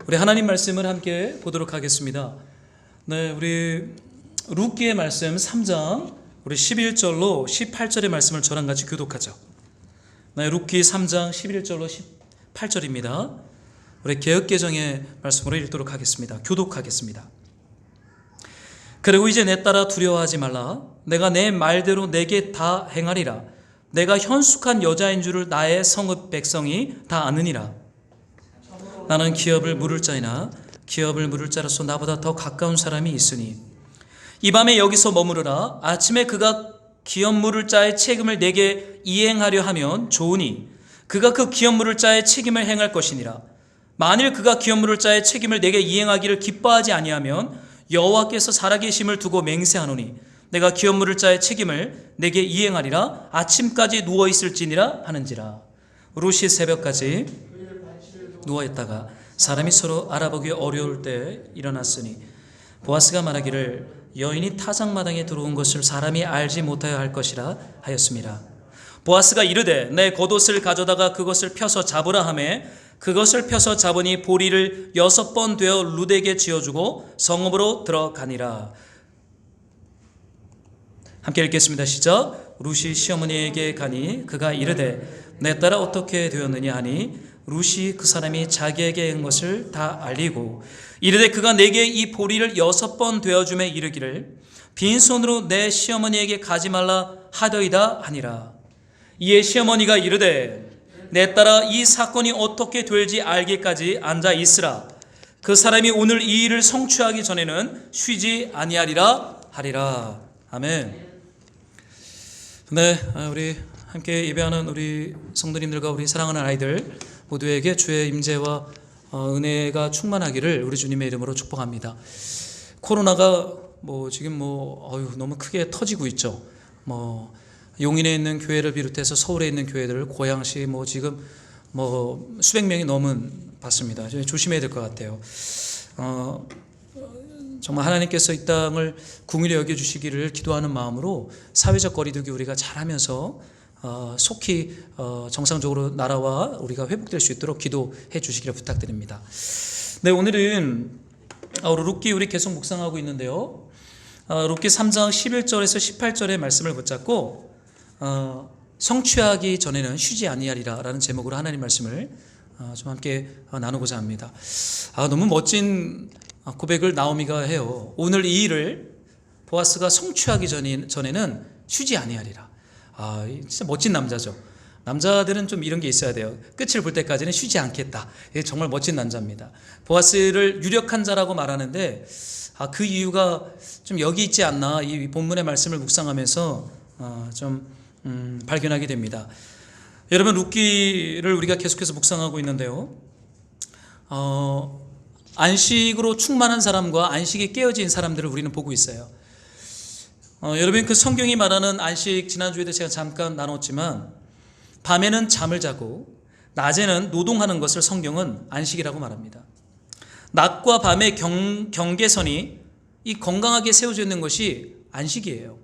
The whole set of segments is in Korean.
우리 하나님 말씀을 함께 보도록 하겠습니다. 네, 우리 룻기의 말씀 3장 우리 11절로 18절의 말씀을 저랑 같이 교독하죠. 네, 룻기 3장 11절로 18절입니다. 우리 개역개정의 말씀으로 읽도록 하겠습니다. 교독하겠습니다. 그리고 이제 내 딸아 두려워하지 말라. 내가 내 말대로 내게 다 행하리라. 내가 현숙한 여자인 줄을 나의 성읍 백성이 다 아느니라. 나는 기업을 물을 자이나 기업을 물을 자로서 나보다 더 가까운 사람이 있으니 이 밤에 여기서 머무르라. 아침에 그가 기업 물을 자의 책임을 내게 이행하려 하면 좋으니 그가 그 기업 물을 자의 책임을 행할 것이니라. 만일 그가 기업 물을 자의 책임을 내게 이행하기를 기뻐하지 아니하면 여호와께서 살아계심을 두고 맹세하노니 내가 기업 물을 자의 책임을 내게 이행하리라. 아침까지 누워있을지니라 하는지라. 룻이 새벽까지 누워있다가 사람이 서로 알아보기 어려울 때 일어났으니 보아스가 말하기를 여인이 타작마당에 들어온 것을 사람이 알지 못하여 할 것이라 하였습니다. 보아스가 이르되 내 겉옷을 가져다가 그것을 펴서 잡으라 하매 그것을 펴서 잡으니 보리를 6번 되어 룻에게 지어주고 성읍으로 들어가니라. 함께 읽겠습니다. 시작. 룻이 시어머니에게 가니 그가 이르되 내 딸아 어떻게 되었느냐 하니 룻이 그 사람이 자기에게 한 것을 다 알리고 이르되 그가 내게 이 보리를 6번 되어주매 이르기를 빈손으로 내 시어머니에게 가지 말라 하더이다 하니라. 이에 시어머니가 이르되 내 딸아 이 사건이 어떻게 될지 알기까지 앉아 있으라. 그 사람이 오늘 이 일을 성취하기 전에는 쉬지 아니하리라 하리라. 아멘. 네, 우리 함께 예배하는 우리 성도님들과 우리 사랑하는 아이들 모두에게 주의 임재와 은혜가 충만하기를 우리 주님의 이름으로 축복합니다. 코로나가 지금 너무 크게 터지고 있죠. 용인에 있는 교회를 비롯해서 서울에 있는 교회들, 고양시 지금 수백 명이 넘은 봤습니다. 조심해야 될 것 같아요. 정말 하나님께서 이 땅을 긍휼히 여겨주시기를 기도하는 마음으로 사회적 거리두기 우리가 잘하면서 속히 정상적으로 나라와 우리가 회복될 수 있도록 기도해 주시기를 부탁드립니다. 네, 오늘은 룻기 우리 계속 묵상하고 있는데요. 룻기 3장 11절에서 18절의 말씀을 붙잡고 성취하기 전에는 쉬지 아니하리라 라는 제목으로 하나님 말씀을 좀 함께 나누고자 합니다. 너무 멋진 고백을 나오미가 해요. 오늘 이 일을 보아스가 성취하기 전에는 쉬지 아니하리라. 진짜 멋진 남자죠. 남자들은 좀 이런 게 있어야 돼요. 끝을 볼 때까지는 쉬지 않겠다. 정말 멋진 남자입니다. 보아스를 유력한 자라고 말하는데 그 이유가 좀 여기 있지 않나 이 본문의 말씀을 묵상하면서 좀 발견하게 됩니다. 여러분 룻기를 우리가 계속해서 묵상하고 있는데요. 안식으로 충만한 사람과 안식이 깨어진 사람들을 우리는 보고 있어요. 여러분 그 성경이 말하는 안식 지난주에도 제가 잠깐 나눴지만 밤에는 잠을 자고 낮에는 노동하는 것을 성경은 안식이라고 말합니다. 낮과 밤의 경계선이 이 건강하게 세워져 있는 것이 안식이에요.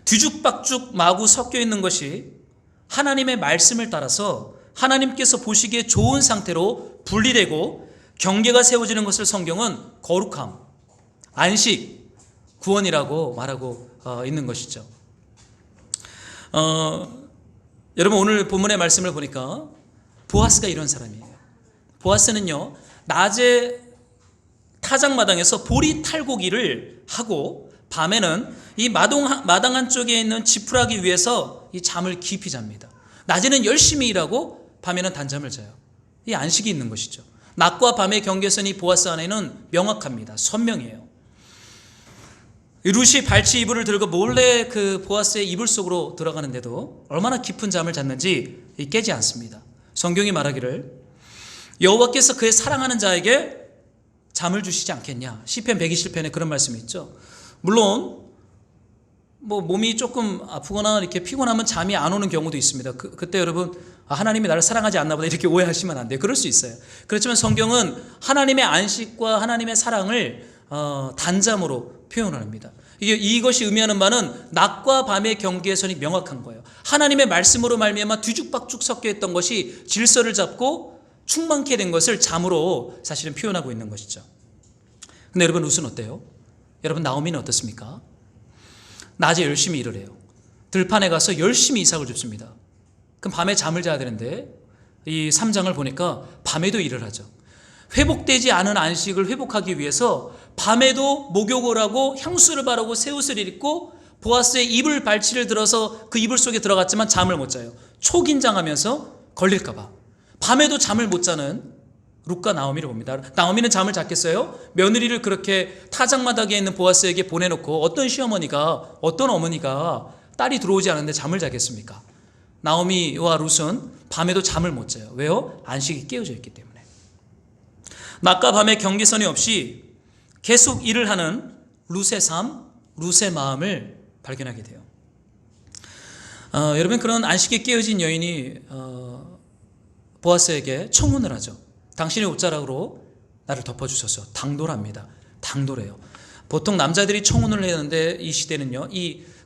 뒤죽박죽 마구 섞여 있는 것이 하나님의 말씀을 따라서 하나님께서 보시기에 좋은 상태로 분리되고 경계가 세워지는 것을 성경은 거룩함, 안식, 구원이라고 말하고 있는 것이죠. 여러분 오늘 본문의 말씀을 보니까 보아스가 이런 사람이에요. 보아스는요 낮에 타작마당에서 보리 탈곡일을 하고 밤에는 이 마당 한쪽에 있는 지푸라기 위에서 이 잠을 깊이 잡니다. 낮에는 열심히 일하고 밤에는 단잠을 자요. 이 안식이 있는 것이죠. 낮과 밤의 경계선이 보아스 안에는 명확합니다. 선명해요. 룻이 발치 이불을 들고 몰래 그 보아스의 이불 속으로 들어가는데도 얼마나 깊은 잠을 잤는지 깨지 않습니다. 성경이 말하기를 여호와께서 그의 사랑하는 자에게 잠을 주시지 않겠냐. 시편 120편에 그런 말씀이 있죠. 물론 몸이 조금 아프거나 이렇게 피곤하면 잠이 안 오는 경우도 있습니다. 그때 여러분 하나님이 나를 사랑하지 않나 보다 이렇게 오해하시면 안 돼요. 그럴 수 있어요. 그렇지만 성경은 하나님의 안식과 하나님의 사랑을 단잠으로 표현을 합니다. 이것이 의미하는 바는 낮과 밤의 경계선이 명확한 거예요. 하나님의 말씀으로 말미암아 뒤죽박죽 섞여 있던 것이 질서를 잡고 충만케 된 것을 잠으로 사실은 표현하고 있는 것이죠. 근데 여러분 룻은 어때요? 여러분 나오미는 어떻습니까? 낮에 열심히 일을 해요. 들판에 가서 열심히 이삭을 줍습니다. 그럼 밤에 잠을 자야 되는데 이 3장을 보니까 밤에도 일을 하죠. 회복되지 않은 안식을 회복하기 위해서 밤에도 목욕을 하고 향수를 바르고 새 옷을 입고 보아스의 이불 발치를 들어서 그 이불 속에 들어갔지만 잠을 못 자요. 초긴장하면서 걸릴까 봐. 밤에도 잠을 못 자는 룻과 나오미를 봅니다. 나오미는 잠을 잤겠어요? 며느리를 그렇게 타작마당에 있는 보아스에게 보내놓고 어떤 시어머니가, 어떤 어머니가 딸이 들어오지 않는데 잠을 자겠습니까? 나오미와 룻은 밤에도 잠을 못 자요. 왜요? 안식이 깨어져 있기 때문에. 낮과 밤의 경계선이 없이 계속 일을 하는 룻의 삶, 룻의 마음을 발견하게 돼요. 여러분, 그런 안식에 깨어진 여인이 보아스에게 청혼을 하죠. 당신의 옷자락으로 나를 덮어주소서. 당돌합니다. 당돌해요. 보통 남자들이 청혼을 했는데 이 시대는요,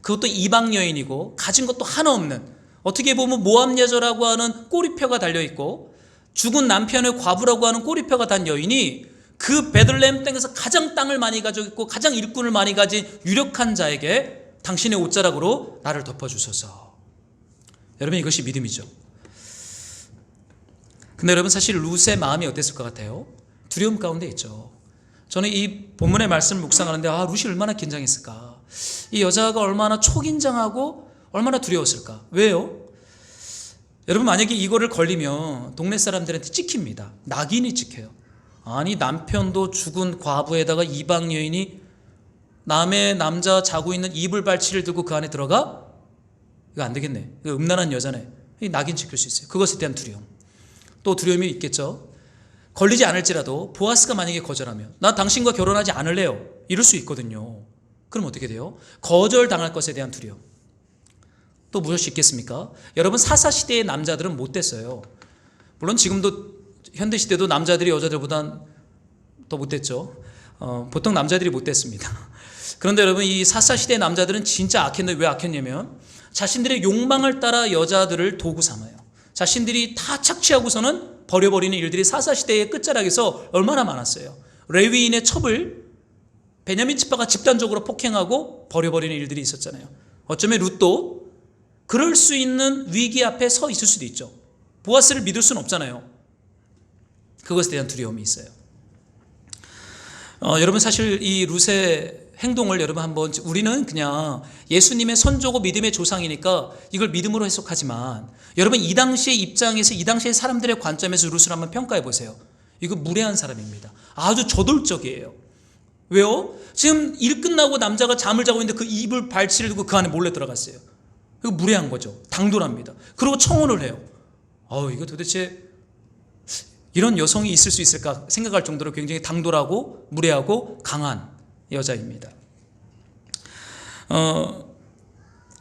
그것도 이방 여인이고 가진 것도 하나 없는, 어떻게 보면 모함 여자라고 하는 꼬리표가 달려있고 죽은 남편의 과부라고 하는 꼬리표가 단 여인이 그 베들레헴 땅에서 가장 땅을 많이 가지고 있고 가장 일꾼을 많이 가진 유력한 자에게 당신의 옷자락으로 나를 덮어주소서. 여러분, 이것이 믿음이죠. 근데 여러분, 사실 룻의 마음이 어땠을 것 같아요? 두려움 가운데 있죠. 저는 이 본문의 말씀을 묵상하는데 룻이 얼마나 긴장했을까? 이 여자가 얼마나 초긴장하고 얼마나 두려웠을까? 왜요? 여러분, 만약에 이거를 걸리면 동네 사람들한테 찍힙니다. 낙인이 찍혀요. 아니, 남편도 죽은 과부에다가 이방 여인이 남의 남자 자고 있는 이불 발치를 들고 그 안에 들어가? 이거 안 되겠네. 이거 음란한 여자네. 낙인 찍힐 수 있어요. 그것에 대한 두려움. 또 두려움이 있겠죠. 걸리지 않을지라도 보아스가 만약에 거절하면 나 당신과 결혼하지 않을래요, 이럴 수 있거든요. 그럼 어떻게 돼요? 거절당할 것에 대한 두려움. 또 무엇이 있겠습니까? 여러분, 사사시대의 남자들은 못됐어요. 물론 지금도 현대시대도 남자들이 여자들보단 더 못됐죠. 보통 남자들이 못됐습니다. 그런데 여러분, 이 사사시대의 남자들은 진짜 악했는데 왜 악했냐면 자신들의 욕망을 따라 여자들을 도구 삼아요. 자신들이 다 착취하고서는 버려버리는 일들이 사사시대의 끝자락에서 얼마나 많았어요. 레위인의 첩을 베냐민 지파가 집단적으로 폭행하고 버려버리는 일들이 있었잖아요. 어쩌면 룻도 그럴 수 있는 위기 앞에 서 있을 수도 있죠. 보아스를 믿을 수는 없잖아요. 그것에 대한 두려움이 있어요. 여러분, 사실 이 룻의 행동을 여러분 한번, 우리는 그냥 예수님의 선조고 믿음의 조상이니까 이걸 믿음으로 해석하지만 여러분, 이 당시의 입장에서, 이 당시의 사람들의 관점에서 룻을 한번 평가해 보세요. 이거 무례한 사람입니다. 아주 저돌적이에요. 왜요? 지금 일 끝나고 남자가 잠을 자고 있는데 그 이불 발치를 두고 그 안에 몰래 들어갔어요. 이거 무례한 거죠. 당돌합니다. 그리고 청혼을 해요. 이거 도대체 이런 여성이 있을 수 있을까 생각할 정도로 굉장히 당돌하고 무례하고 강한 여자입니다.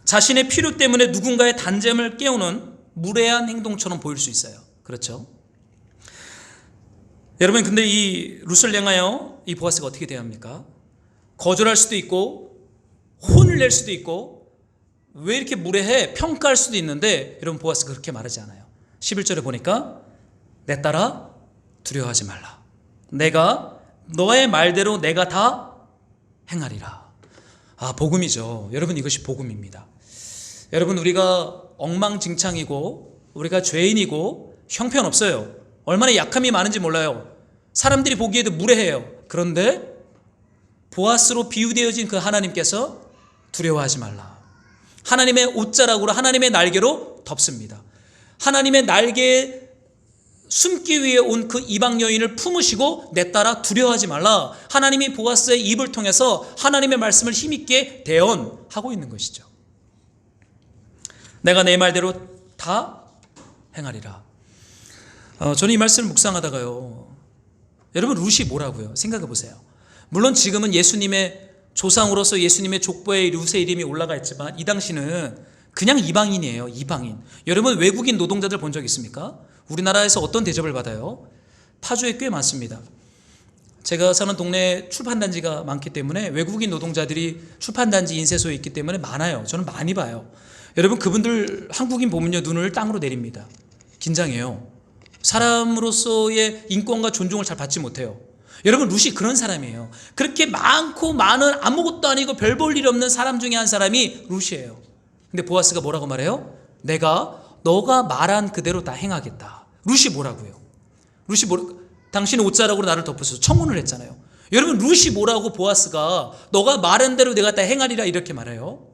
자신의 필요 때문에 누군가의 단점을 깨우는 무례한 행동처럼 보일 수 있어요. 그렇죠? 여러분, 근데 이 룻을 향하여 이 보아스가 어떻게 대합니까? 거절할 수도 있고 혼을 낼 수도 있고 왜 이렇게 무례해? 평가할 수도 있는데 여러분, 보아스가 그렇게 말하지 않아요. 11절에 보니까 내 딸아, 두려워하지 말라. 내가 너의 말대로 내가 다 행하리라. 복음이죠. 여러분, 이것이 복음입니다. 여러분, 우리가 엉망진창이고 우리가 죄인이고 형편없어요. 얼마나 약함이 많은지 몰라요. 사람들이 보기에도 무례해요. 그런데 보아스로 비유되어진 그 하나님께서 두려워하지 말라. 하나님의 옷자락으로, 하나님의 날개로 덮습니다. 하나님의 날개에 숨기 위해 온 그 이방 여인을 품으시고 내 딸아, 두려워하지 말라. 하나님이 보아스의 입을 통해서 하나님의 말씀을 힘있게 대언하고 있는 것이죠. 내가 내 말대로 다 행하리라. 저는 이 말씀을 묵상하다가요, 여러분, 룻이 뭐라고요? 생각해 보세요. 물론 지금은 예수님의 조상으로서 예수님의 족보에 룻의 이름이 올라가 있지만 이 당시는 그냥 이방인이에요. 이방인. 여러분, 외국인 노동자들 본 적 있습니까? 우리나라에서 어떤 대접을 받아요? 파주에 꽤 많습니다. 제가 사는 동네에 출판단지가 많기 때문에 외국인 노동자들이 출판단지 인쇄소에 있기 때문에 많아요. 저는 많이 봐요. 여러분, 그분들 한국인 보면요, 눈을 땅으로 내립니다. 긴장해요. 사람으로서의 인권과 존중을 잘 받지 못해요. 여러분, 룻이 그런 사람이에요. 그렇게 많고 많은 아무것도 아니고 별 볼 일 없는 사람 중에 한 사람이 룻이에요. 근데 보아스가 뭐라고 말해요? 너가 말한 그대로 다 행하겠다. 룻이 뭐라고요? 당신의 옷자락으로 나를 덮으소서 청혼을 했잖아요. 여러분, 룻이 뭐라고 보아스가 너가 말한 대로 내가 다 행하리라 이렇게 말해요?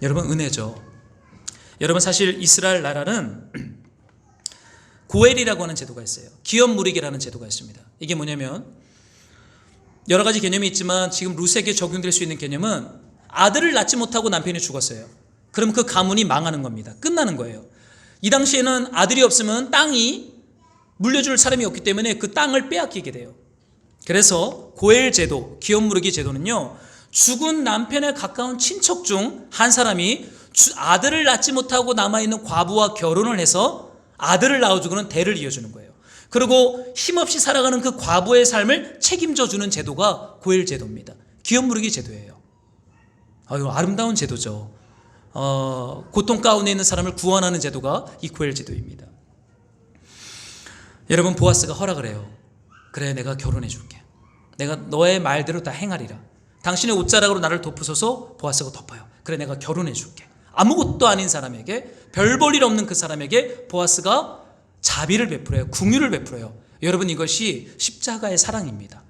여러분, 은혜죠. 여러분, 사실 이스라엘 나라는 고엘이라고 하는 제도가 있어요. 기업무리개라는 제도가 있습니다. 이게 뭐냐면 여러 가지 개념이 있지만 지금 룻에게 적용될 수 있는 개념은 아들을 낳지 못하고 남편이 죽었어요. 그럼 그 가문이 망하는 겁니다. 끝나는 거예요. 이 당시에는 아들이 없으면 땅이 물려줄 사람이 없기 때문에 그 땅을 빼앗기게 돼요. 그래서 고엘 제도, 기업무르기 제도는요, 죽은 남편에 가까운 친척 중 한 사람이 아들을 낳지 못하고 남아있는 과부와 결혼을 해서 아들을 낳아주고는 대를 이어주는 거예요. 그리고 힘없이 살아가는 그 과부의 삶을 책임져주는 제도가 고엘 제도입니다. 기업무르기 제도예요. 아름다운 제도죠. 고통 가운데 있는 사람을 구원하는 제도가 이 고엘 제도입니다. 여러분, 보아스가 허락을 해요. 그래, 내가 결혼해 줄게. 내가 너의 말대로 다 행하리라. 당신의 옷자락으로 나를 덮으소서. 보아스가 덮어요. 그래, 내가 결혼해 줄게. 아무것도 아닌 사람에게, 별 볼 일 없는 그 사람에게 보아스가 자비를 베풀어요. 궁유를 베풀어요. 여러분, 이것이 십자가의 사랑입니다.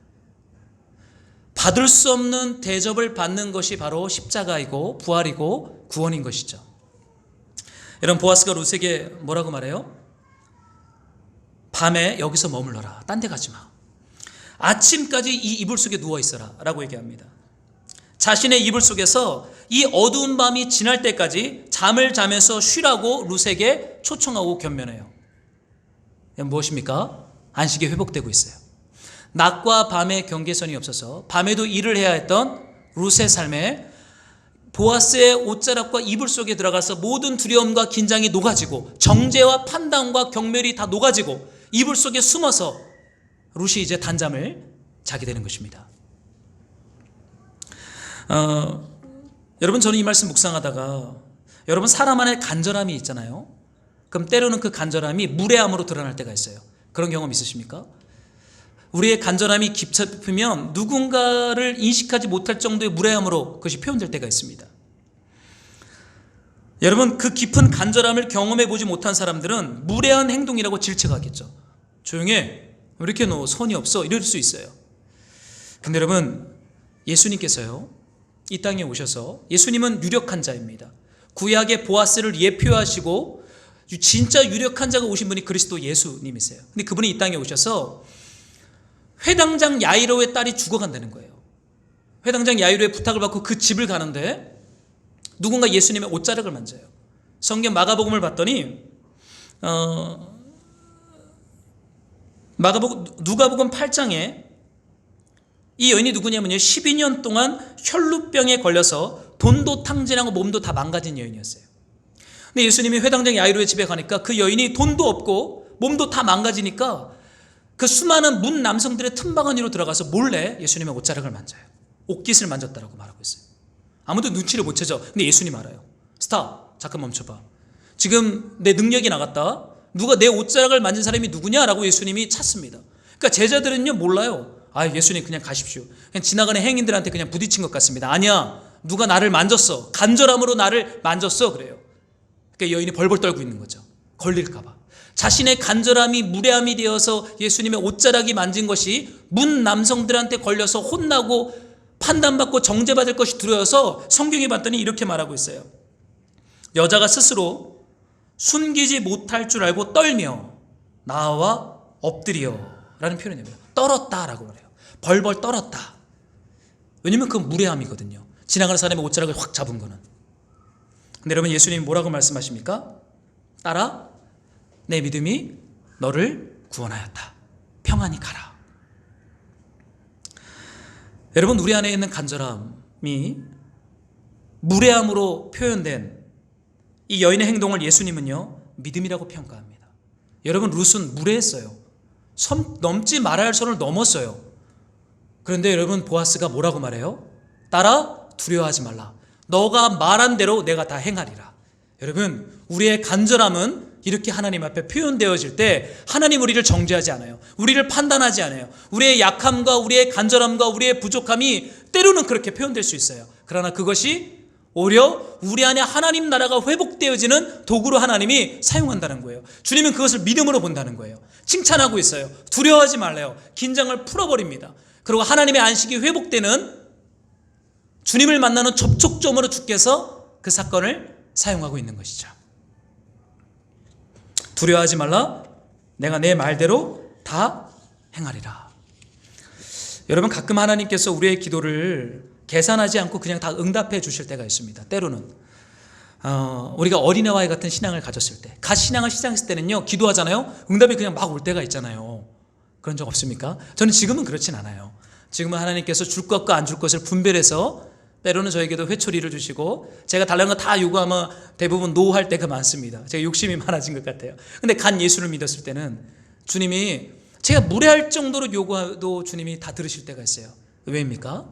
받을 수 없는 대접을 받는 것이 바로 십자가이고 부활이고 구원인 것이죠. 여러분, 보아스가 룻에게 뭐라고 말해요? 밤에 여기서 머물러라. 딴 데 가지 마. 아침까지 이 이불 속에 누워 있어라 라고 얘기합니다. 자신의 이불 속에서 이 어두운 밤이 지날 때까지 잠을 자면서 쉬라고 룻에게 초청하고 견면해요. 무엇입니까? 안식이 회복되고 있어요. 낮과 밤의 경계선이 없어서 밤에도 일을 해야 했던 룻의 삶에 보아스의 옷자락과 이불 속에 들어가서 모든 두려움과 긴장이 녹아지고 정죄와 판단과 경멸이 다 녹아지고 이불 속에 숨어서 룻이 이제 단잠을 자게 되는 것입니다. 여러분, 저는 이 말씀 묵상하다가 여러분, 사람 안에 간절함이 있잖아요. 그럼 때로는 그 간절함이 무례함으로 드러날 때가 있어요. 그런 경험 있으십니까? 우리의 간절함이 깊으면 누군가를 인식하지 못할 정도의 무례함으로 그것이 표현될 때가 있습니다. 여러분, 그 깊은 간절함을 경험해 보지 못한 사람들은 무례한 행동이라고 질책하겠죠. 조용해, 왜 이렇게 너 선이 없어? 이럴 수 있어요. 근데 여러분, 예수님께서요, 이 땅에 오셔서, 예수님은 유력한 자입니다. 구약의 보아스를 예표하시고 진짜 유력한 자가 오신 분이 그리스도 예수님이세요. 근데 그분이 이 땅에 오셔서 회당장 야이로의 딸이 죽어간다는 거예요. 회당장 야이로의 부탁을 받고 그 집을 가는데 누군가 예수님의 옷자락을 만져요. 성경 마가복음을 봤더니 누가복음 8장에 이 여인이 누구냐면요, 12년 동안 혈루병에 걸려서 돈도 탕진하고 몸도 다 망가진 여인이었어요. 근데 예수님이 회당장 야이로의 집에 가니까 그 여인이 돈도 없고 몸도 다 망가지니까 그 수많은 문 남성들의 틈바 안으로 들어가서 몰래 예수님의 옷자락을 만져요. 옷깃을 만졌다라고 말하고 있어요. 아무도 눈치를 못 채죠. 근데 예수님 알아요. 스탑, 잠깐 멈춰봐. 지금 내 능력이 나갔다. 누가 내 옷자락을 만진 사람이 누구냐라고 예수님이 찾습니다. 그러니까 제자들은요, 몰라요. 예수님 그냥 가십시오. 그냥 지나가는 행인들한테 그냥 부딪힌 것 같습니다. 아니야, 누가 나를 만졌어. 간절함으로 나를 만졌어. 그래요. 그러니까 여인이 벌벌 떨고 있는 거죠. 걸릴까 봐. 자신의 간절함이 무례함이 되어서 예수님의 옷자락이 만진 것이 문 남성들한테 걸려서 혼나고 판단받고 정죄받을 것이 두려워서 성경에 봤더니 이렇게 말하고 있어요. 여자가 스스로 숨기지 못할 줄 알고 떨며 나와 엎드려 라는 표현이에요. 떨었다라고 그래요. 벌벌 떨었다. 왜냐면 그건 무례함이거든요. 지나가는 사람의 옷자락을 확 잡은 거는. 근데 여러분, 예수님이 뭐라고 말씀하십니까? 딸아, 내 믿음이 너를 구원하였다. 평안히 가라. 여러분, 우리 안에 있는 간절함이 무례함으로 표현된 이 여인의 행동을 예수님은요, 믿음이라고 평가합니다. 여러분, 룻은 무례했어요. 넘지 말아야 할 선을 넘었어요. 그런데 여러분, 보아스가 뭐라고 말해요? 딸아, 두려워하지 말라. 너가 말한 대로 내가 다 행하리라. 여러분, 우리의 간절함은 이렇게 하나님 앞에 표현되어질 때 하나님 우리를 정죄하지 않아요. 우리를 판단하지 않아요. 우리의 약함과 우리의 간절함과 우리의 부족함이 때로는 그렇게 표현될 수 있어요. 그러나 그것이 오히려 우리 안에 하나님 나라가 회복되어지는 도구로 하나님이 사용한다는 거예요. 주님은 그것을 믿음으로 본다는 거예요. 칭찬하고 있어요. 두려워하지 말래요. 긴장을 풀어버립니다. 그리고 하나님의 안식이 회복되는 주님을 만나는 접촉점으로 주께서 그 사건을 사용하고 있는 것이죠. 두려워하지 말라. 내가 내 말대로 다 행하리라. 여러분, 가끔 하나님께서 우리의 기도를 계산하지 않고 그냥 다 응답해 주실 때가 있습니다. 때로는 우리가 어린아이 같은 신앙을 가졌을 때, 갓 신앙을 시작했을 때는요, 기도하잖아요. 응답이 그냥 막 올 때가 있잖아요. 그런 적 없습니까? 저는 지금은 그렇진 않아요. 지금은 하나님께서 줄 것과 안 줄 것을 분별해서 때로는 저에게도 회초리를 주시고, 제가 달라는 거 다 요구하면 대부분 노할 때가 많습니다. 제가 욕심이 많아진 것 같아요. 근데 간 예수를 믿었을 때는 주님이 제가 무례할 정도로 요구해도 주님이 다 들으실 때가 있어요. 왜입니까?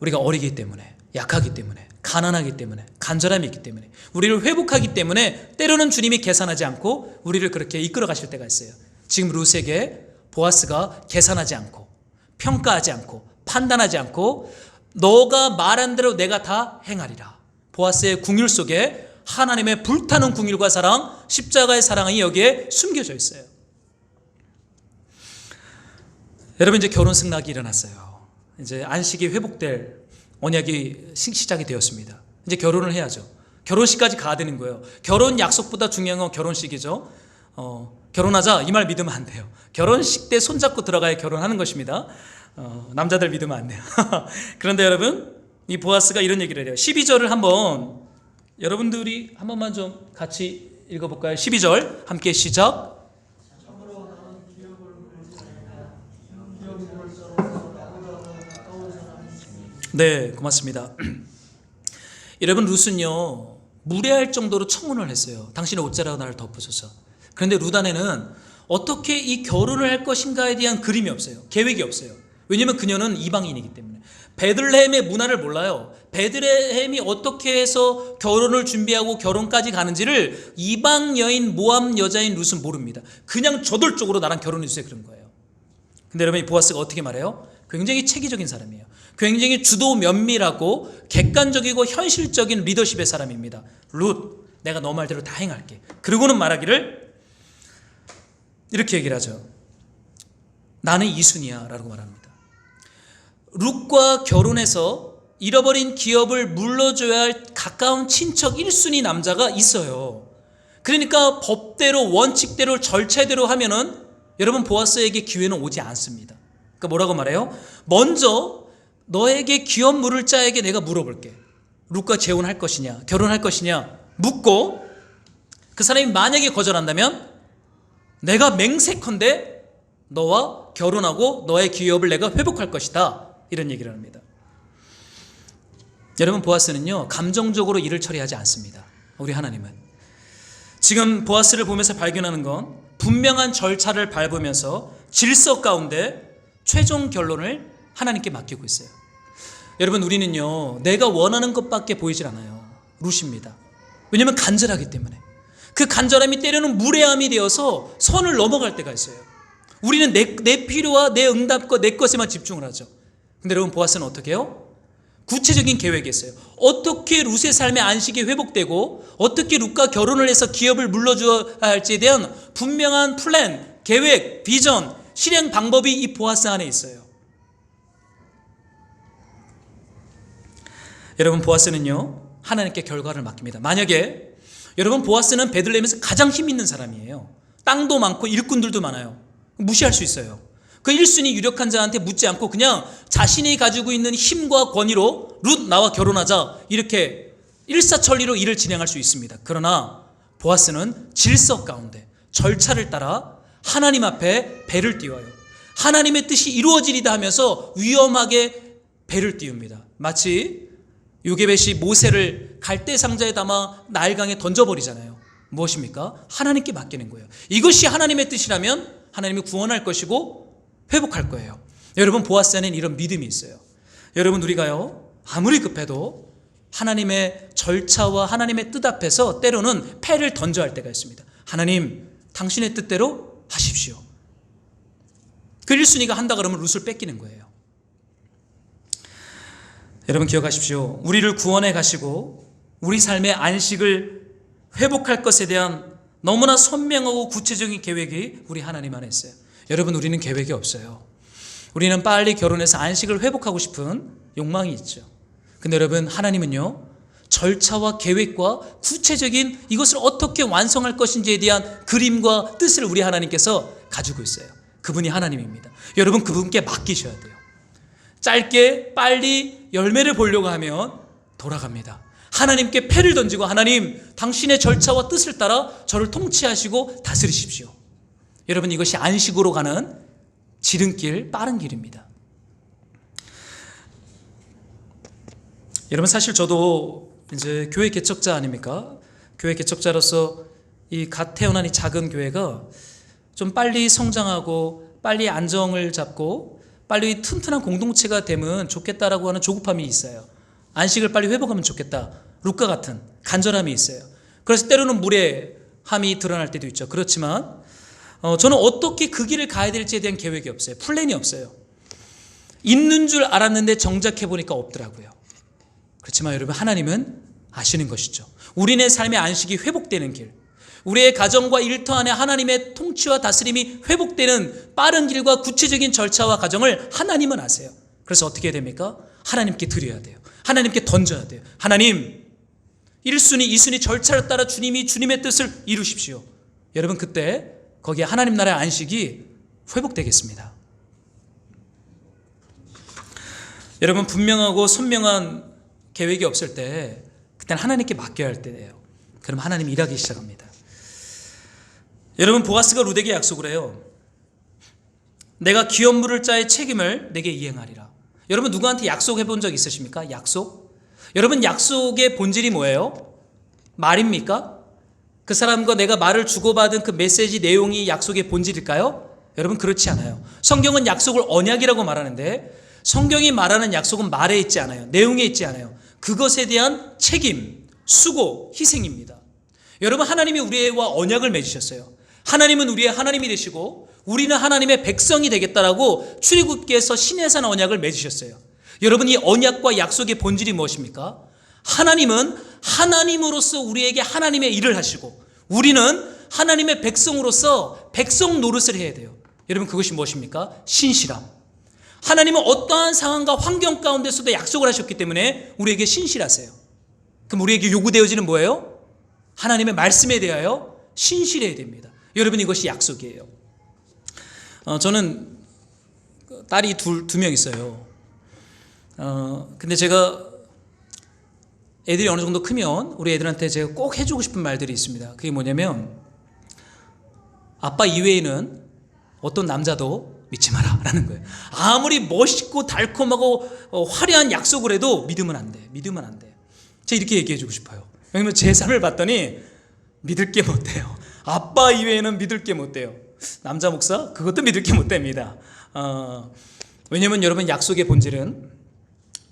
우리가 어리기 때문에, 약하기 때문에, 가난하기 때문에, 간절함이 있기 때문에, 우리를 회복하기 때문에 때로는 주님이 계산하지 않고 우리를 그렇게 이끌어 가실 때가 있어요. 지금 룻에게 보아스가 계산하지 않고, 평가하지 않고, 판단하지 않고 너가 말한 대로 내가 다 행하리라. 보아스의 궁율 속에 하나님의 불타는 궁율과 사랑, 십자가의 사랑이 여기에 숨겨져 있어요. 여러분, 이제 결혼 승낙이 일어났어요. 이제 안식이 회복될 언약이 시작이 되었습니다. 이제 결혼을 해야죠. 결혼식까지 가야 되는 거예요. 결혼 약속보다 중요한 건 결혼식이죠. 결혼하자 이 말 믿으면 안 돼요. 결혼식 때 손잡고 들어가야 결혼하는 것입니다. 남자들 믿으면 안 돼요. 그런데 여러분, 이 보아스가 이런 얘기를 해요. 12절을 한번 여러분들이 한 번만 좀 같이 읽어볼까요? 12절 함께 시작. 네, 고맙습니다. 여러분, 룻은요 무례할 정도로 청혼을 했어요. 당신의 옷자락 나를 덮으소서. 그런데 룻 안에는 어떻게 이 결혼을 할 것인가에 대한 그림이 없어요. 계획이 없어요. 왜냐하면 그녀는 이방인이기 때문에. 베들레헴의 문화를 몰라요. 베들레헴이 어떻게 해서 결혼을 준비하고 결혼까지 가는지를 이방 여인 모압 여자인 룻은 모릅니다. 그냥 저돌적으로 나랑 결혼해 주세요 그런 거예요. 근데 여러분, 이 보아스가 어떻게 말해요? 굉장히 체계적인 사람이에요. 굉장히 주도 면밀하고 객관적이고 현실적인 리더십의 사람입니다. 룻, 내가 너 말대로 다 행할게. 그러고는 말하기를 이렇게 얘기를 하죠. 나는 이순이야 라고 말합니다. 룻과 결혼해서 잃어버린 기업을 물러줘야 할 가까운 친척 1순위 남자가 있어요. 그러니까 법대로, 원칙대로, 절차대로 하면은 여러분, 보아스에게 기회는 오지 않습니다. 그러니까 뭐라고 말해요? 먼저 너에게 기업 물을 자에게 내가 물어볼게. 룻과 재혼할 것이냐, 결혼할 것이냐 묻고, 그 사람이 만약에 거절한다면 내가 맹세컨대 너와 결혼하고 너의 기업을 내가 회복할 것이다. 이런 얘기를 합니다. 여러분, 보아스는요 감정적으로 일을 처리하지 않습니다. 우리 하나님은 지금 보아스를 보면서 발견하는 건 분명한 절차를 밟으면서 질서 가운데 최종 결론을 하나님께 맡기고 있어요. 여러분, 우리는요 내가 원하는 것밖에 보이질 않아요. 룻입니다. 왜냐하면 간절하기 때문에. 그 간절함이 때로는 무례함이 되어서 선을 넘어갈 때가 있어요. 우리는 내 필요와 내 응답과 내 것에만 집중을 하죠. 근데 여러분, 보아스는 어떻게 해요? 구체적인 계획이 있어요. 어떻게 룻의 삶의 안식이 회복되고 어떻게 룻과 결혼을 해서 기업을 물려줘야 할지에 대한 분명한 플랜, 계획, 비전, 실행 방법이 이 보아스 안에 있어요. 여러분, 보아스는요 하나님께 결과를 맡깁니다. 만약에 여러분, 보아스는 베들레헴에서 가장 힘 있는 사람이에요. 땅도 많고 일꾼들도 많아요. 무시할 수 있어요. 그 1순위 유력한 자한테 묻지 않고 그냥 자신이 가지고 있는 힘과 권위로 룻 나와 결혼하자, 이렇게 일사천리로 일을 진행할 수 있습니다. 그러나 보아스는 질서 가운데 절차를 따라 하나님 앞에 배를 띄워요. 하나님의 뜻이 이루어지리다 하면서 위험하게 배를 띄웁니다. 마치 요게벳이 모세를 갈대 상자에 담아 나일강에 던져버리잖아요. 무엇입니까? 하나님께 맡기는 거예요. 이것이 하나님의 뜻이라면 하나님이 구원할 것이고 회복할 거예요. 여러분, 보아스 안에는 이런 믿음이 있어요. 여러분, 우리가요 아무리 급해도 하나님의 절차와 하나님의 뜻 앞에서 때로는 패를 던져야 할 때가 있습니다. 하나님, 당신의 뜻대로 하십시오. 그 1순위가 한다 그러면 룻을 뺏기는 거예요. 여러분 기억하십시오. 우리를 구원해 가시고 우리 삶의 안식을 회복할 것에 대한 너무나 선명하고 구체적인 계획이 우리 하나님 안에 있어요. 여러분, 우리는 계획이 없어요. 우리는 빨리 결혼해서 안식을 회복하고 싶은 욕망이 있죠. 근데 여러분, 하나님은요, 절차와 계획과 구체적인 이것을 어떻게 완성할 것인지에 대한 그림과 뜻을 우리 하나님께서 가지고 있어요. 그분이 하나님입니다. 여러분, 그분께 맡기셔야 돼요. 짧게 빨리 열매를 보려고 하면 돌아갑니다. 하나님께 패를 던지고, 하나님, 당신의 절차와 뜻을 따라 저를 통치하시고 다스리십시오. 여러분, 이것이 안식으로 가는 지름길, 빠른 길입니다. 여러분, 사실 저도 이제 교회 개척자 아닙니까? 교회 개척자로서 이 갓 태어난 이 작은 교회가 좀 빨리 성장하고 빨리 안정을 잡고 빨리 튼튼한 공동체가 되면 좋겠다라고 하는 조급함이 있어요. 안식을 빨리 회복하면 좋겠다. 룻과 같은 간절함이 있어요. 그래서 때로는 무례함이 드러날 때도 있죠. 그렇지만 저는 어떻게 그 길을 가야 될지에 대한 계획이 없어요. 플랜이 없어요. 있는 줄 알았는데 정작 해보니까 없더라고요. 그렇지만 여러분, 하나님은 아시는 것이죠. 우리네 삶의 안식이 회복되는 길, 우리의 가정과 일터 안에 하나님의 통치와 다스림이 회복되는 빠른 길과 구체적인 절차와 과정을 하나님은 아세요. 그래서 어떻게 해야 됩니까? 하나님께 드려야 돼요. 하나님께 던져야 돼요. 하나님, 1순위, 2순위 절차를 따라 주님이 주님의 뜻을 이루십시오. 여러분, 그때 거기에 하나님 나라의 안식이 회복되겠습니다. 여러분, 분명하고 선명한 계획이 없을 때 그때는 하나님께 맡겨야 할 때예요. 그럼 하나님이 일하기 시작합니다. 여러분, 보아스가 룻에게 약속을 해요. 내가 기업 물을 자의 책임을 내게 이행하리라. 여러분, 누구한테 약속해 본 적 있으십니까? 약속? 여러분, 약속의 본질이 뭐예요? 말입니까? 그 사람과 내가 말을 주고받은 그 메시지 내용이 약속의 본질일까요? 여러분, 그렇지 않아요. 성경은 약속을 언약이라고 말하는데 성경이 말하는 약속은 말에 있지 않아요. 내용에 있지 않아요. 그것에 대한 책임, 수고, 희생입니다. 여러분, 하나님이 우리와 언약을 맺으셨어요. 하나님은 우리의 하나님이 되시고 우리는 하나님의 백성이 되겠다라고 출애굽기에서 시내산 언약을 맺으셨어요. 여러분, 이 언약과 약속의 본질이 무엇입니까? 하나님은 하나님으로서 우리에게 하나님의 일을 하시고 우리는 하나님의 백성으로서 백성 노릇을 해야 돼요. 여러분, 그것이 무엇입니까? 신실함. 하나님은 어떠한 상황과 환경 가운데서도 약속을 하셨기 때문에 우리에게 신실하세요. 그럼 우리에게 요구되어지는 뭐예요? 하나님의 말씀에 대하여 신실해야 됩니다. 여러분, 이것이 약속이에요. 저는 딸이 두 명 있어요. 근데 제가 애들이 어느 정도 크면 우리 애들한테 제가 꼭 해주고 싶은 말들이 있습니다. 그게 뭐냐면, 아빠 이외에는 어떤 남자도 믿지 마라 라는 거예요. 아무리 멋있고 달콤하고 화려한 약속을 해도 믿으면 안 돼. 믿으면 안 돼. 제가 이렇게 얘기해 주고 싶어요. 왜냐면 제 삶을 봤더니 믿을 게 못 돼요. 아빠 이외에는 믿을 게 못 돼요. 남자 목사? 그것도 믿을 게 못 됩니다. 왜냐면 여러분, 약속의 본질은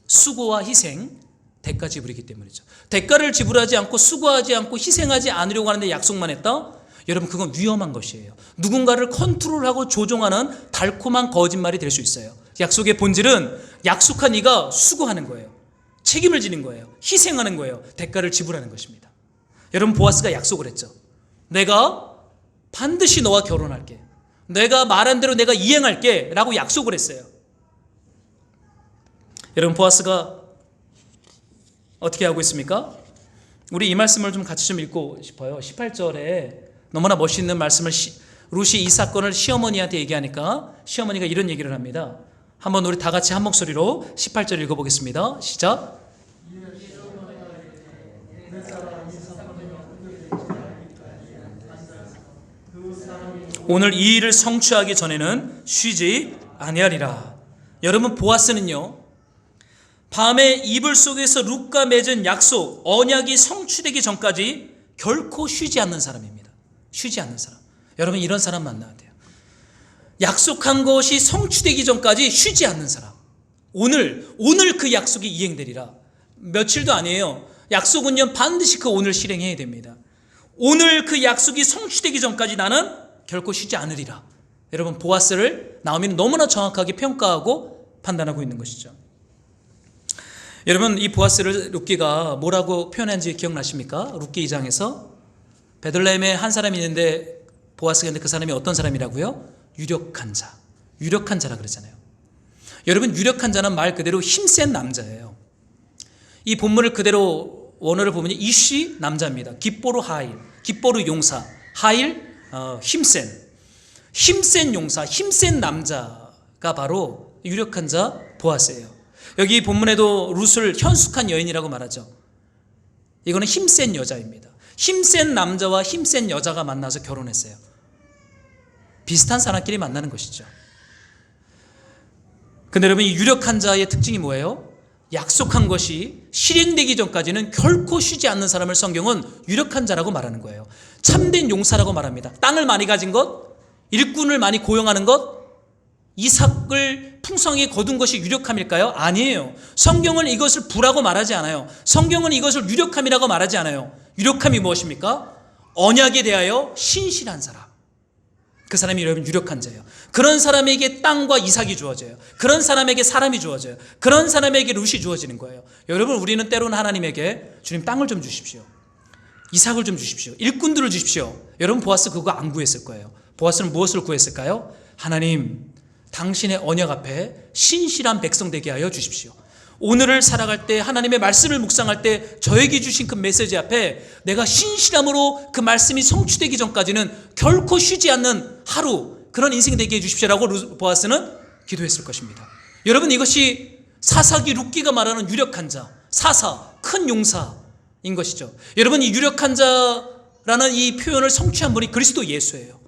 수고와 희생, 대가 지불이기 때문이죠. 대가를 지불하지 않고 수고하지 않고 희생하지 않으려고 하는데 약속만 했다? 여러분, 그건 위험한 것이에요. 누군가를 컨트롤하고 조종하는 달콤한 거짓말이 될 수 있어요. 약속의 본질은 약속한 이가 수고하는 거예요. 책임을 지는 거예요. 희생하는 거예요. 대가를 지불하는 것입니다. 여러분, 보아스가 약속을 했죠. 내가 반드시 너와 결혼할게. 내가 말한 대로 내가 이행할게 라고 약속을 했어요. 여러분, 보아스가 어떻게 하고 있습니까? 우리 이 말씀을 좀 같이 좀 읽고 싶어요. 18절에 너무나 멋있는 말씀을 룻이 이 사건을 시어머니한테 얘기하니까 시어머니가 이런 얘기를 합니다. 한번 우리 다 같이 한 목소리로 18절 읽어보겠습니다. 시작. 오늘 이 일을 성취하기 전에는 쉬지 아니하리라. 여러분, 보아스는요, 밤에 이불 속에서 룻과 맺은 약속, 언약이 성취되기 전까지 결코 쉬지 않는 사람입니다. 쉬지 않는 사람. 여러분, 이런 사람 만나야 돼요. 약속한 것이 성취되기 전까지 쉬지 않는 사람. 오늘 그 약속이 이행되리라. 며칠도 아니에요. 약속은요 반드시 그 오늘 실행해야 됩니다. 오늘 그 약속이 성취되기 전까지 나는 결코 쉬지 않으리라. 여러분, 보아스를 나오미는 너무나 정확하게 평가하고 판단하고 있는 것이죠. 여러분, 이 보아스를 룻기가 뭐라고 표현한지 기억나십니까? 룻기 2장에서 베들레헴에 한 사람이 있는데 보아스가 있는데 그 사람이 어떤 사람이라고요? 유력한 자. 유력한 자라 그러잖아요. 여러분, 유력한 자는 말 그대로 힘센 남자예요. 이 본문을 그대로 원어를 보면 이쉬 남자입니다. 깃보루 하일, 깃보루 용사, 하일 힘센 용사, 힘센 남자가 바로 유력한 자 보아스예요. 여기 본문에도 룻을 현숙한 여인이라고 말하죠. 이거는 힘센 여자입니다. 힘센 남자와 힘센 여자가 만나서 결혼했어요. 비슷한 사람끼리 만나는 것이죠. 근데 여러분, 이 유력한 자의 특징이 뭐예요? 약속한 것이 실행되기 전까지는 결코 쉬지 않는 사람을 성경은 유력한 자라고 말하는 거예요. 참된 용사라고 말합니다. 땅을 많이 가진 것, 일꾼을 많이 고용하는 것, 이삭을 풍성하게 거둔 것이 유력함일까요? 아니에요. 성경은 이것을 부라고 말하지 않아요. 성경은 이것을 유력함이라고 말하지 않아요. 유력함이 무엇입니까? 언약에 대하여 신실한 사람. 그 사람이 여러분 유력한 자예요. 그런 사람에게 땅과 이삭이 주어져요. 그런 사람에게 사람이 주어져요. 그런 사람에게 룻이 주어지는 거예요. 여러분, 우리는 때로는 하나님에게 주님 땅을 좀 주십시오, 이삭을 좀 주십시오, 일꾼들을 주십시오. 여러분, 보아스 그거 안 구했을 거예요. 보아스는 무엇을 구했을까요? 하나님, 당신의 언약 앞에 신실한 백성 되게 하여 주십시오. 오늘을 살아갈 때, 하나님의 말씀을 묵상할 때 저에게 주신 그 메시지 앞에 내가 신실함으로 그 말씀이 성취되기 전까지는 결코 쉬지 않는 하루, 그런 인생 되게 해주십시오라고 보아스는 기도했을 것입니다. 여러분, 이것이 사사기 룻기가 말하는 유력한 자, 사사, 큰 용사인 것이죠. 여러분, 이 유력한 자라는 이 표현을 성취한 분이 그리스도 예수예요.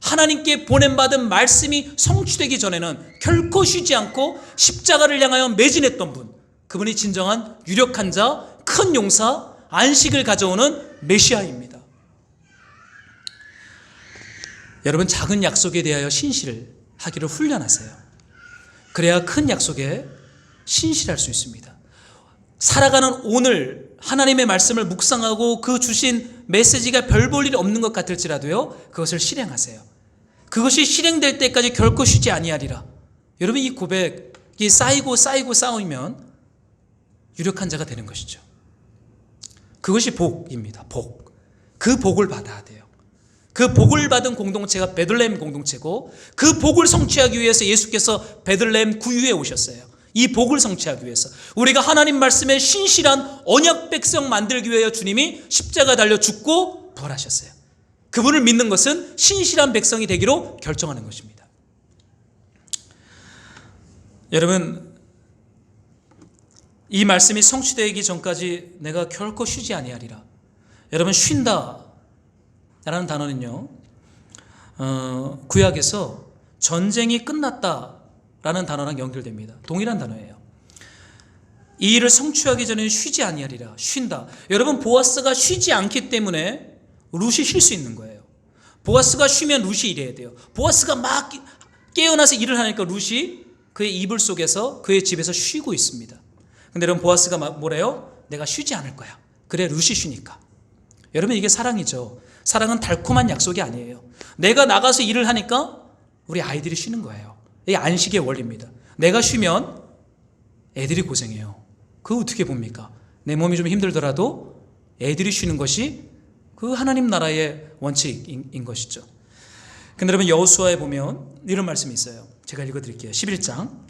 하나님께 보냄받은 말씀이 성취되기 전에는 결코 쉬지 않고 십자가를 향하여 매진했던 분, 그분이 진정한 유력한 자, 큰 용사, 안식을 가져오는 메시아입니다. 여러분, 작은 약속에 대하여 신실하기를 훈련하세요. 그래야 큰 약속에 신실할 수 있습니다. 살아가는 오늘 하나님의 말씀을 묵상하고 그 주신 메시지가 별 볼 일 없는 것 같을지라도요, 그것을 실행하세요. 그것이 실행될 때까지 결코 쉬지 아니하리라. 여러분, 이 고백이 쌓이고 쌓이면 유력한 자가 되는 것이죠. 그것이 복입니다. 복. 그 복을 받아야 돼요. 그 복을 받은 공동체가 베들레헴 공동체고, 그 복을 성취하기 위해서 예수께서 베들레헴 구유에 오셨어요. 이 복을 성취하기 위해서, 우리가 하나님 말씀에 신실한 언약 백성 만들기 위하여 주님이 십자가 달려 죽고 부활하셨어요. 그분을 믿는 것은 신실한 백성이 되기로 결정하는 것입니다. 여러분, 이 말씀이 성취되기 전까지 내가 결코 쉬지 아니하리라. 여러분, 쉰다 라는 단어는요, 구약에서 전쟁이 끝났다 라는 단어랑 연결됩니다. 동일한 단어예요. 이 일을 성취하기 전에 쉬지 아니하리라. 쉰다. 여러분, 보아스가 쉬지 않기 때문에 룻이 쉴 수 있는 거예요. 보아스가 쉬면 룻이 일해야 돼요. 보아스가 막 깨어나서 일을 하니까 룻이 그의 이불 속에서, 그의 집에서 쉬고 있습니다. 근데 여러분, 보아스가 뭐래요? 내가 쉬지 않을 거야. 그래, 룻이 쉬니까. 여러분, 이게 사랑이죠. 사랑은 달콤한 약속이 아니에요. 내가 나가서 일을 하니까 우리 아이들이 쉬는 거예요. 이게 안식의 원리입니다. 내가 쉬면 애들이 고생해요. 그거 어떻게 봅니까? 내 몸이 좀 힘들더라도 애들이 쉬는 것이 그 하나님 나라의 원칙인 것이죠. 근데 여러분, 여호수아에 보면 이런 말씀이 있어요. 제가 읽어드릴게요. 11장.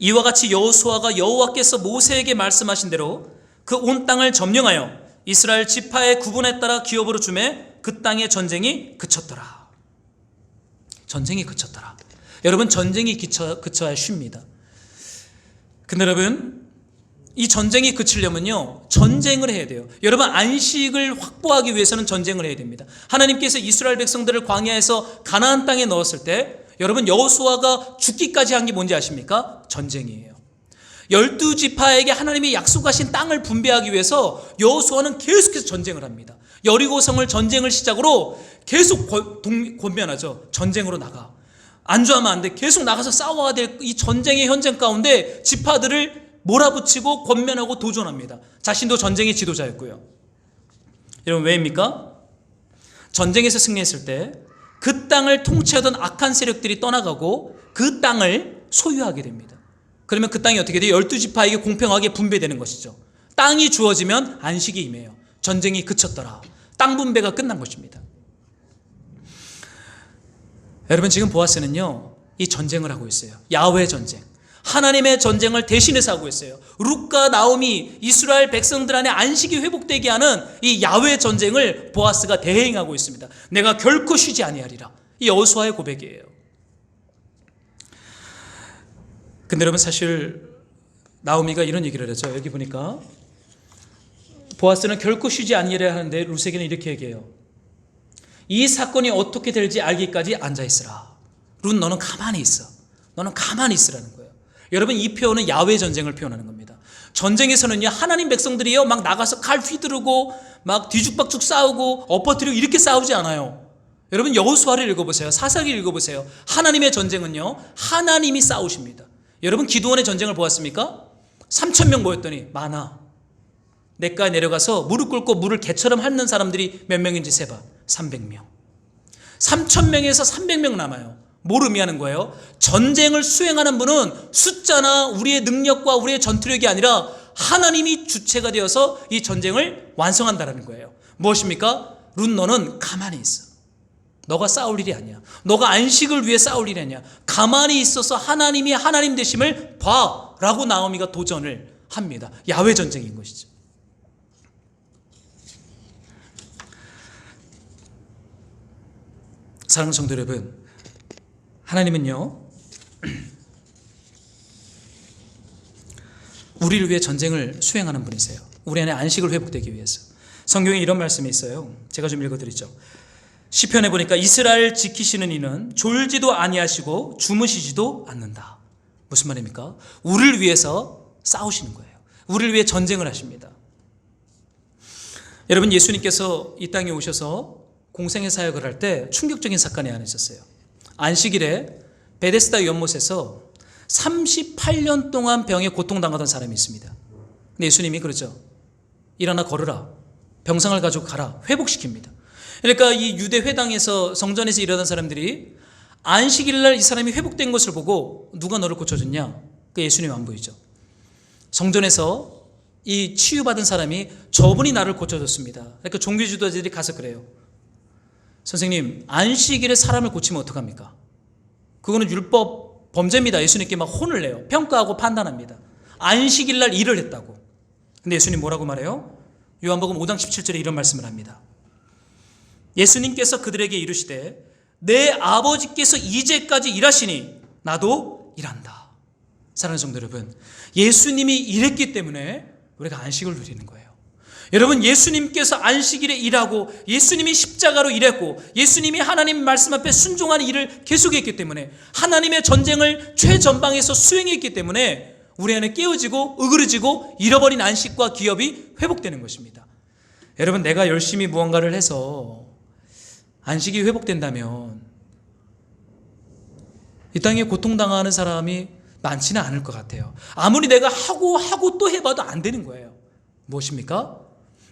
이와 같이 여호수아가 여호와께서 모세에게 말씀하신 대로 그 온 땅을 점령하여 이스라엘 지파의 구분에 따라 기업으로 주매 그 땅의 전쟁이 그쳤더라. 전쟁이 그쳤더라. 여러분, 전쟁이 그쳐야 쉽니다. 근데 여러분, 이 전쟁이 그치려면요, 전쟁을 해야 돼요. 여러분, 안식을 확보하기 위해서는 전쟁을 해야 됩니다. 하나님께서 이스라엘 백성들을 광야에서 가나안 땅에 넣었을 때, 여러분, 여호수아가 죽기까지 한 게 뭔지 아십니까? 전쟁이에요. 12지파에게 하나님이 약속하신 땅을 분배하기 위해서 여호수아는 계속해서 전쟁을 합니다. 여리고성을 전쟁을 시작으로 계속 권면하죠. 전쟁으로 나가. 안주하면 안 돼. 계속 나가서 싸워야 될 이 전쟁의 현장 가운데 지파들을 몰아붙이고 권면하고 도전합니다. 자신도 전쟁의 지도자였고요. 여러분 왜입니까? 전쟁에서 승리했을 때 그 땅을 통치하던 악한 세력들이 떠나가고 그 땅을 소유하게 됩니다. 그러면 그 땅이 어떻게 돼요? 12지파에게 공평하게 분배되는 것이죠. 땅이 주어지면 안식이 임해요. 전쟁이 그쳤더라. 땅 분배가 끝난 것입니다. 여러분 지금 보아스는요, 이 전쟁을 하고 있어요. 야훼 전쟁, 하나님의 전쟁을 대신해서 하고 있어요. 룻과 나오미, 이스라엘 백성들 안에 안식이 회복되게 하는 이 야훼 전쟁을 보아스가 대행하고 있습니다. 내가 결코 쉬지 아니하리라. 이 여호수아의 고백이에요. 근데 여러분 사실 나오미가 이런 얘기를 하죠. 여기 보니까 보아스는 결코 쉬지 아니하리라 하는데 룻에게는 이렇게 얘기해요. 이 사건이 어떻게 될지 알기까지 앉아있으라. 룻 너는 가만히 있어. 너는 가만히 있으라는 거예요. 여러분 이 표현은 야훼 전쟁을 표현하는 겁니다. 전쟁에서는요, 하나님 백성들이요 막 나가서 칼 휘두르고 막 뒤죽박죽 싸우고 엎어뜨리고 이렇게 싸우지 않아요. 여러분 여호수아를 읽어보세요. 사사기를 읽어보세요. 하나님의 전쟁은요 하나님이 싸우십니다. 여러분 기드온의 전쟁을 보았습니까? 3,000명 모였더니 많아. 냇가에 내려가서 무릎 꿇고 물을 개처럼 핥는 사람들이 몇 명인지 세봐. 300명. 3,000명에서 300명 남아요. 뭘 의미하는 거예요? 전쟁을 수행하는 분은 숫자나 우리의 능력과 우리의 전투력이 아니라 하나님이 주체가 되어서 이 전쟁을 완성한다는 거예요. 무엇입니까? 룻 너는 가만히 있어. 너가 싸울 일이 아니야. 너가 안식을 위해 싸울 일이 아니야. 가만히 있어서 하나님이 하나님 되심을 봐 라고 나오미가 도전을 합니다. 야훼 전쟁인 것이죠. 사랑하는 성도 여러분, 하나님은요 우리를 위해 전쟁을 수행하는 분이세요. 우리 안에 안식을 회복되기 위해서. 성경에 이런 말씀이 있어요. 제가 좀 읽어드리죠. 시편에 보니까 이스라엘 지키시는 이는 졸지도 아니하시고 주무시지도 않는다. 무슨 말입니까? 우리를 위해서 싸우시는 거예요. 우리를 위해 전쟁을 하십니다. 여러분 예수님께서 이 땅에 오셔서 공생의 사역을 할 때 충격적인 사건이 하나 있었어요. 안식일에 베데스다 연못에서 38년 동안 병에 고통당하던 사람이 있습니다. 근데 예수님이 그러죠. 일어나 걸으라. 병상을 가지고 가라. 회복시킵니다. 그러니까 이 유대 회당에서 성전에서 일하던 사람들이 안식일날 이 사람이 회복된 것을 보고 누가 너를 고쳐줬냐? 그 예수님 안 보이죠. 성전에서 이 치유받은 사람이 저분이 나를 고쳐줬습니다. 그러니까 종교 지도자들이 가서 그래요. 선생님, 안식일에 사람을 고치면 어떡합니까? 그거는 율법 범죄입니다. 예수님께 막 혼을 내요. 평가하고 판단합니다. 안식일날 일을 했다고. 근데 예수님 뭐라고 말해요? 요한복음 5장 17절에 이런 말씀을 합니다. 예수님께서 그들에게 이르시되 내 아버지께서 이제까지 일하시니 나도 일한다. 사랑하는 성도 여러분, 예수님이 일했기 때문에 우리가 안식을 누리는 거예요. 여러분 예수님께서 안식일에 일하고 예수님이 십자가로 일했고 예수님이 하나님 말씀 앞에 순종하는 일을 계속했기 때문에 하나님의 전쟁을 최전방에서 수행했기 때문에 우리 안에 깨어지고 으그러지고 잃어버린 안식과 기업이 회복되는 것입니다. 여러분 내가 열심히 무언가를 해서 안식이 회복된다면 이 땅에 고통당하는 사람이 많지는 않을 것 같아요. 아무리 내가 하고 또 해봐도 안 되는 거예요. 무엇입니까?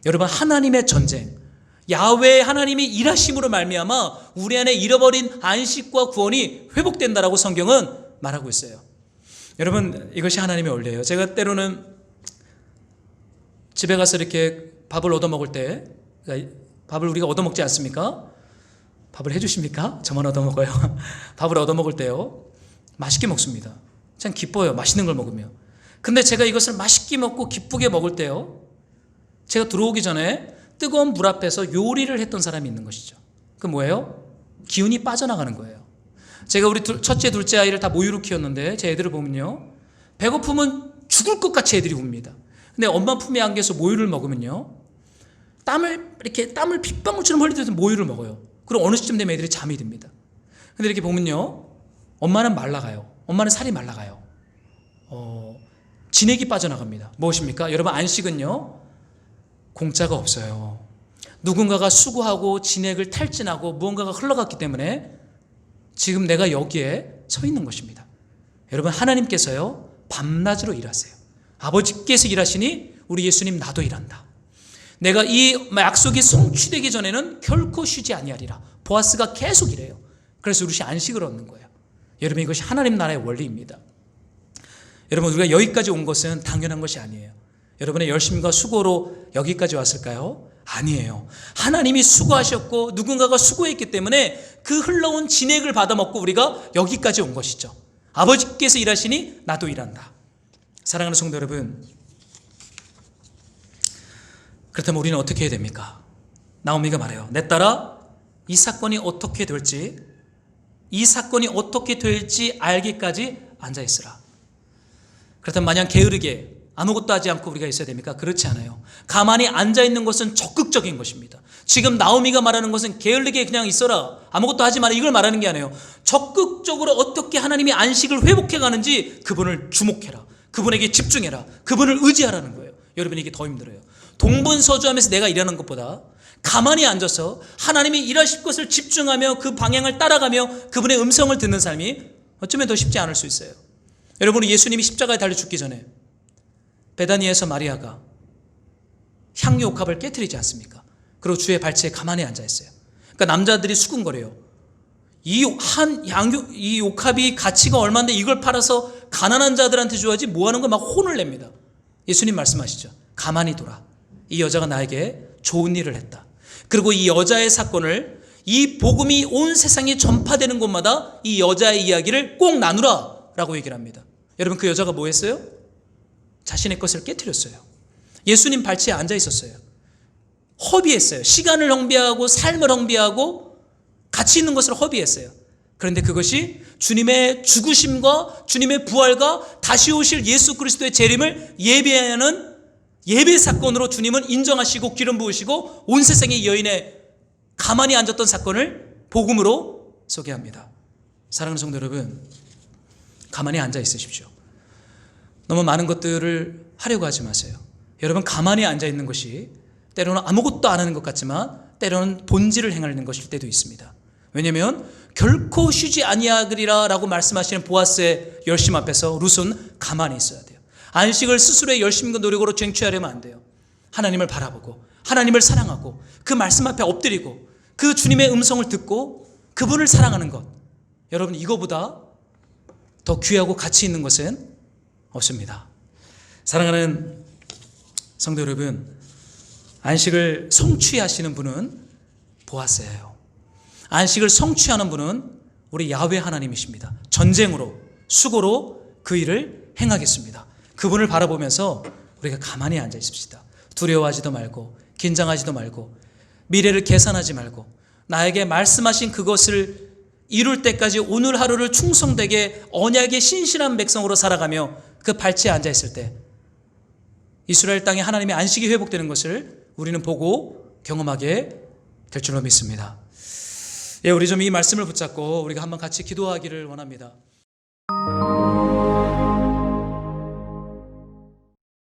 여러분 하나님의 전쟁, 야훼 하나님이 일하심으로 말미암아 우리 안에 잃어버린 안식과 구원이 회복된다라고 성경은 말하고 있어요. 여러분 이것이 하나님의 원리예요. 제가 때로는 집에 가서 이렇게 밥을 얻어먹을 때, 밥을 우리가 얻어먹지 않습니까? 밥을 해주십니까? 저만 얻어먹어요. 밥을 얻어먹을 때요 맛있게 먹습니다. 참 기뻐요. 맛있는 걸 먹으면. 근데 제가 이것을 맛있게 먹고 기쁘게 먹을 때요 제가 들어오기 전에 뜨거운 물 앞에서 요리를 했던 사람이 있는 것이죠. 그 뭐예요? 기운이 빠져나가는 거예요. 제가 우리 첫째 둘째 아이를 다 모유로 키웠는데 제 애들을 보면요 배고프면 죽을 것 같이 애들이 웁니다. 근데 엄마 품에 안겨서 모유를 먹으면요 땀을 핏방울처럼 흘리듯이 모유를 먹어요. 그럼 어느 시점 되면 애들이 잠이 듭니다. 근데 이렇게 보면요 엄마는 말라가요. 엄마는 살이 말라가요. 진액이 빠져나갑니다. 무엇입니까? 여러분 안식은요 공짜가 없어요. 누군가가 수고하고 진액을 탈진하고 무언가가 흘러갔기 때문에 지금 내가 여기에 서 있는 것입니다. 여러분 하나님께서요 밤낮으로 일하세요. 아버지께서 일하시니 우리 예수님 나도 일한다. 내가 이 약속이 성취되기 전에는 결코 쉬지 아니하리라. 보아스가 계속 일해요. 그래서 룻이 안식을 얻는 거예요. 여러분, 이것이 하나님 나라의 원리입니다. 여러분, 우리가 여기까지 온 것은 당연한 것이 아니에요. 여러분의 열심과 수고로 여기까지 왔을까요? 아니에요. 하나님이 수고하셨고 누군가가 수고했기 때문에 그 흘러온 진액을 받아먹고 우리가 여기까지 온 것이죠. 아버지께서 일하시니 나도 일한다. 사랑하는 성도 여러분, 그렇다면 우리는 어떻게 해야 됩니까? 나오미가 말해요. 내 딸아, 이 사건이 어떻게 될지 알기까지 앉아있으라. 그렇다면 마냥 게으르게 아무것도 하지 않고 우리가 있어야 됩니까? 그렇지 않아요. 가만히 앉아있는 것은 적극적인 것입니다. 지금 나오미가 말하는 것은 게을르게 그냥 있어라, 아무것도 하지 마라, 이걸 말하는 게 아니에요. 적극적으로 어떻게 하나님이 안식을 회복해 가는지 그분을 주목해라, 그분에게 집중해라, 그분을 의지하라는 거예요. 여러분, 이게 더 힘들어요. 동분서주하면서 내가 일하는 것보다 가만히 앉아서 하나님이 일하실 것을 집중하며 그 방향을 따라가며 그분의 음성을 듣는 삶이 어쩌면 더 쉽지 않을 수 있어요. 여러분, 예수님이 십자가에 달려 죽기 전에 베다니에서 마리아가 향유 옥합을 깨트리지 않습니까? 그리고 주의 발치에 가만히 앉아 있어요. 그러니까 남자들이 수군거려요. 이 옥합이 가치가 얼마인데 이걸 팔아서 가난한 자들한테 줘야지 뭐 하는 거, 막 혼을 냅니다. 예수님 말씀하시죠. 가만히 둬라. 이 여자가 나에게 좋은 일을 했다. 그리고 이 여자의 사건을, 이 복음이 온 세상에 전파되는 곳마다 이 여자의 이야기를 꼭 나누라 라고 얘기를 합니다. 여러분, 그 여자가 뭐 했어요? 자신의 것을 깨트렸어요. 예수님 발치에 앉아 있었어요. 허비했어요. 시간을 낭비하고 삶을 낭비하고 가치 있는 것을 허비했어요. 그런데 그것이 주님의 죽으심과 주님의 부활과 다시 오실 예수 그리스도의 재림을 예배하는 예배 사건으로 주님은 인정하시고 기름 부으시고 온 세상의 여인의 가만히 앉았던 사건을 복음으로 소개합니다. 사랑하는 성도 여러분, 가만히 앉아 있으십시오. 너무 많은 것들을 하려고 하지 마세요. 여러분, 가만히 앉아 있는 것이 때로는 아무것도 안 하는 것 같지만 때로는 본질을 행하는 것일 때도 있습니다. 왜냐하면 결코 쉬지 아니하리라 라고 말씀하시는 보아스의 열심 앞에서 룻은 가만히 있어야 돼요. 안식을 스스로의 열심과 노력으로 쟁취하려면 안 돼요. 하나님을 바라보고 하나님을 사랑하고 그 말씀 앞에 엎드리고 그 주님의 음성을 듣고 그분을 사랑하는 것, 여러분, 이거보다 더 귀하고 가치 있는 것은 없습니다. 사랑하는 성도 여러분, 안식을 성취하시는 분은 보아스예요. 안식을 성취하는 분은 우리 야훼 하나님이십니다. 전쟁으로, 수고로 그 일을 행하겠습니다. 그분을 바라보면서 우리가 가만히 앉아 있읍시다. 두려워하지도 말고 긴장하지도 말고 미래를 계산하지 말고 나에게 말씀하신 그것을 이룰 때까지 오늘 하루를 충성되게 언약의 신실한 백성으로 살아가며 그 발치에 앉아 있을 때 이스라엘 땅에 하나님의 안식이 회복되는 것을 우리는 보고 경험하게 될 줄로 믿습니다. 우리 좀 이 말씀을 붙잡고 우리가 한번 같이 기도하기를 원합니다.